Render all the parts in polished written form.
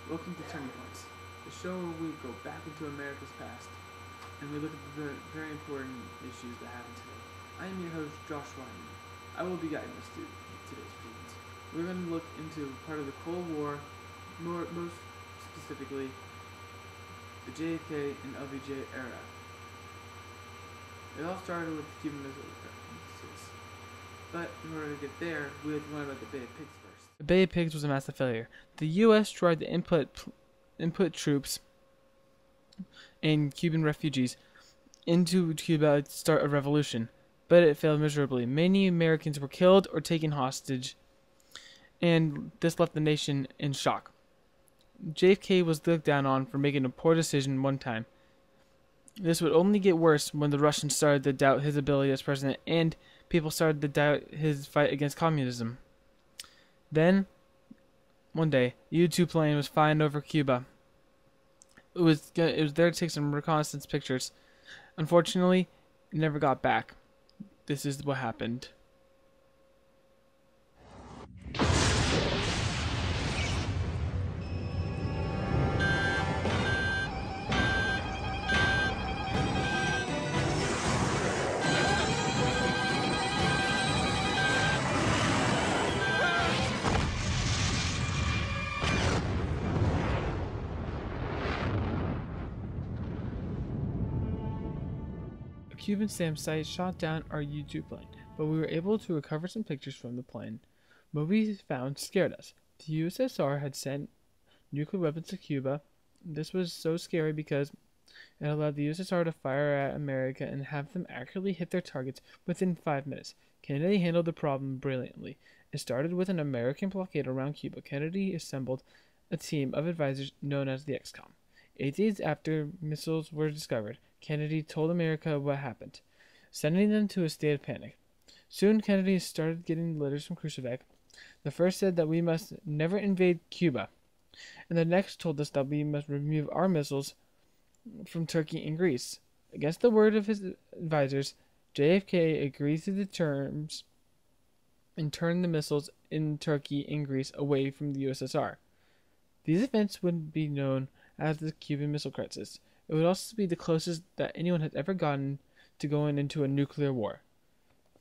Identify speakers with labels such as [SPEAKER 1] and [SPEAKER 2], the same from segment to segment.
[SPEAKER 1] Welcome to Turning Points, the show where we go back into America's past and we look at the very important issues that happen today. I am your host, Josh Wyman. I will be guiding us through today's proceedings. We're going to look into part of the Cold War, most specifically the JFK and LBJ era. It all started with the Cuban Missile Crisis, but in order to get there, we had to learn about the Bay of Pigs first. The Bay of Pigs was a massive failure. The U.S. tried to input troops and Cuban refugees into Cuba to start a revolution, but it failed miserably. Many Americans were killed or taken hostage, and this left the nation in shock. JFK was looked down on for making a poor decision one time. This would only get worse when the Russians started to doubt his ability as president and people started to doubt his fight against communism. Then, one day, a U-2 plane was flying over Cuba. It was there to take some reconnaissance pictures. Unfortunately, it never got back. This is what happened. Cuban SAM site shot down our U-2 plane, but we were able to recover some pictures from the plane. What we found scared us. The USSR had sent nuclear weapons to Cuba. This was so scary because it allowed the USSR to fire at America and have them accurately hit their targets within 5 minutes. Kennedy handled the problem brilliantly. It started with an American blockade around Cuba. Kennedy assembled a team of advisors known as the XCOM. 8 days after missiles were discovered, Kennedy told America what happened, sending them to a state of panic. Soon, Kennedy started getting letters from Khrushchev. The first said that we must never invade Cuba, and the next told us that we must remove our missiles from Turkey and Greece. Against the word of his advisors, JFK agreed to the terms and turned the missiles in Turkey and Greece away from the USSR. These events would be known as the Cuban Missile Crisis. It would also be the closest that anyone had ever gotten to going into a nuclear war.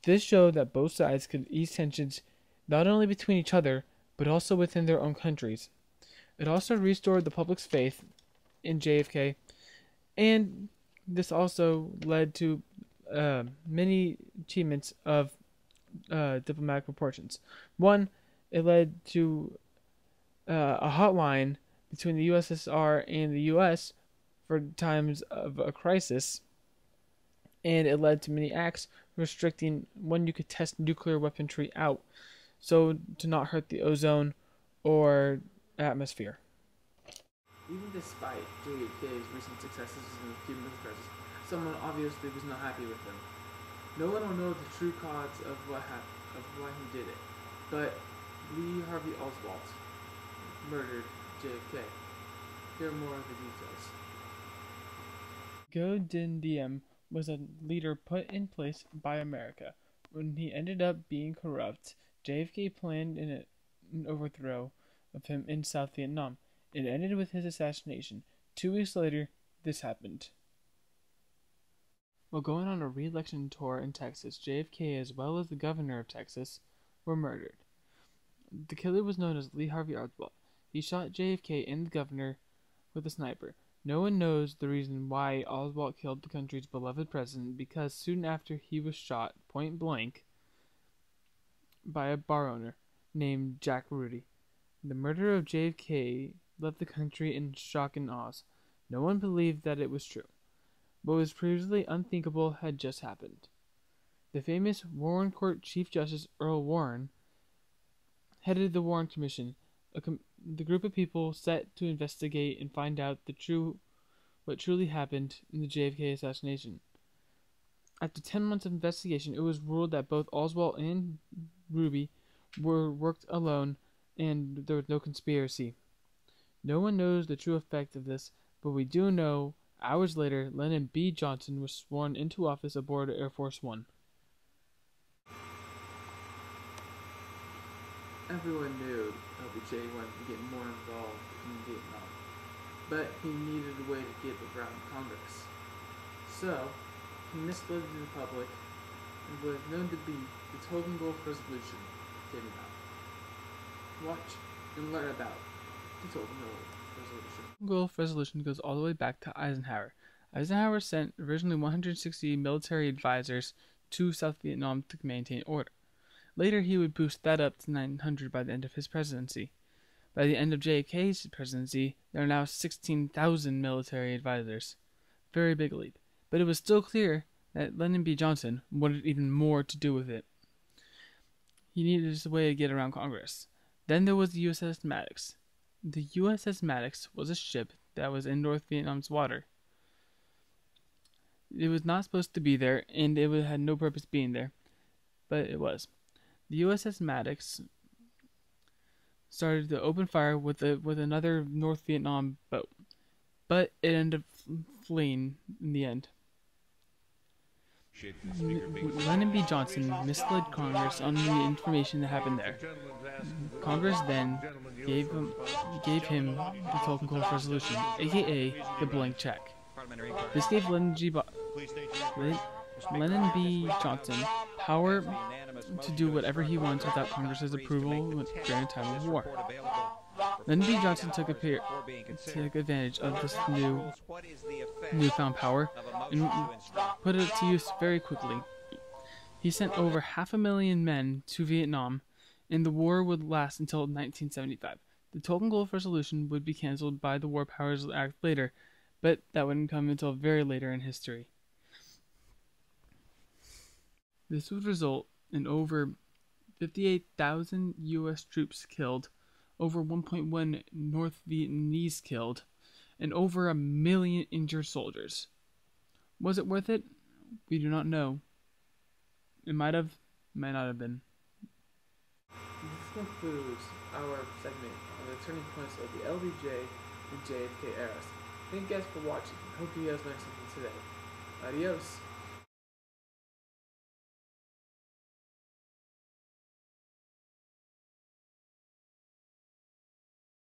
[SPEAKER 1] This showed that both sides could ease tensions not only between each other, but also within their own countries. It also restored the public's faith in JFK, and this also led to many achievements of diplomatic proportions. One, it led to a hotline between the USSR and the US for times of a crisis, and it led to many acts restricting when you could test nuclear weaponry out, so to not hurt the ozone or atmosphere. Even despite JFK's recent successes in the Cuban Missile Crisis, someone obviously was not happy with him. No one will know the true cause of why he did it, but Lee Harvey Oswald murdered JFK. Here are more of the details. Deenihan was a leader put in place by America. When he ended up being corrupt, JFK planned an overthrow of him in South Vietnam. It ended with his assassination. 2 weeks later, this happened. While going on a re-election tour in Texas, JFK, as well as the governor of Texas, were murdered. The killer was known as Lee Harvey Oswald. He shot JFK and the governor with a sniper. No one knows the reason why Oswald killed the country's beloved president, because soon after he was shot point blank by a bar owner named Jack Ruby. The murder of JFK left the country in shock and awe. No one believed that it was true. What was previously unthinkable had just happened. The famous Warren Court Chief Justice Earl Warren headed the Warren Commission, the group of people set to investigate and find out what truly happened in the JFK assassination. After 10 months of investigation, it was ruled that both Oswald and Ruby worked alone and there was no conspiracy. No one knows the true effect of this, but we do know hours later, Lyndon B. Johnson was sworn into office aboard Air Force One. Everyone knew LBJ wanted to get more involved in Vietnam, but he needed a way to get around Congress. So, he misled the public and what is known to be the Token Gulf Resolution came about. Watch and learn about the Token Gulf Resolution. The Gulf Resolution goes all the way back to Eisenhower. Eisenhower sent originally 160 military advisors to South Vietnam to maintain order. Later, he would boost that up to 900 by the end of his presidency. By the end of JFK's presidency, there are now 16,000 military advisors. Very big leap. But it was still clear that Lyndon B. Johnson wanted even more to do with it. He needed a way to get around Congress. Then there was the USS Maddox. The USS Maddox was a ship that was in North Vietnam's water. It was not supposed to be there, and it had no purpose being there, but it was. The USS Maddox started to open fire with another North Vietnam boat, but it ended up fleeing in the end. Lyndon B. Johnson misled Congress on the information that happened there. Congress then gave him the Token Gulf Resolution, aka the blank check. This gave Lyndon B. Johnson power to do whatever he wants without Congress's approval during a time of war. Lyndon B. Johnson took advantage of this newfound power and put it to use very quickly. He sent over 500,000 men to Vietnam, and the war would last until 1975. The Token Gulf Resolution would be cancelled by the War Powers Act later, but that wouldn't come until very later in history. This would result in over 58,000 U.S. troops killed, over 1.1 North Vietnamese killed, and over 1 million injured soldiers. Was it worth it? We do not know. It might have, might not have been. This concludes our segment on the turning points of the LBJ and JFK eras. Thank you guys for watching. Hope you guys learned something today. Adios.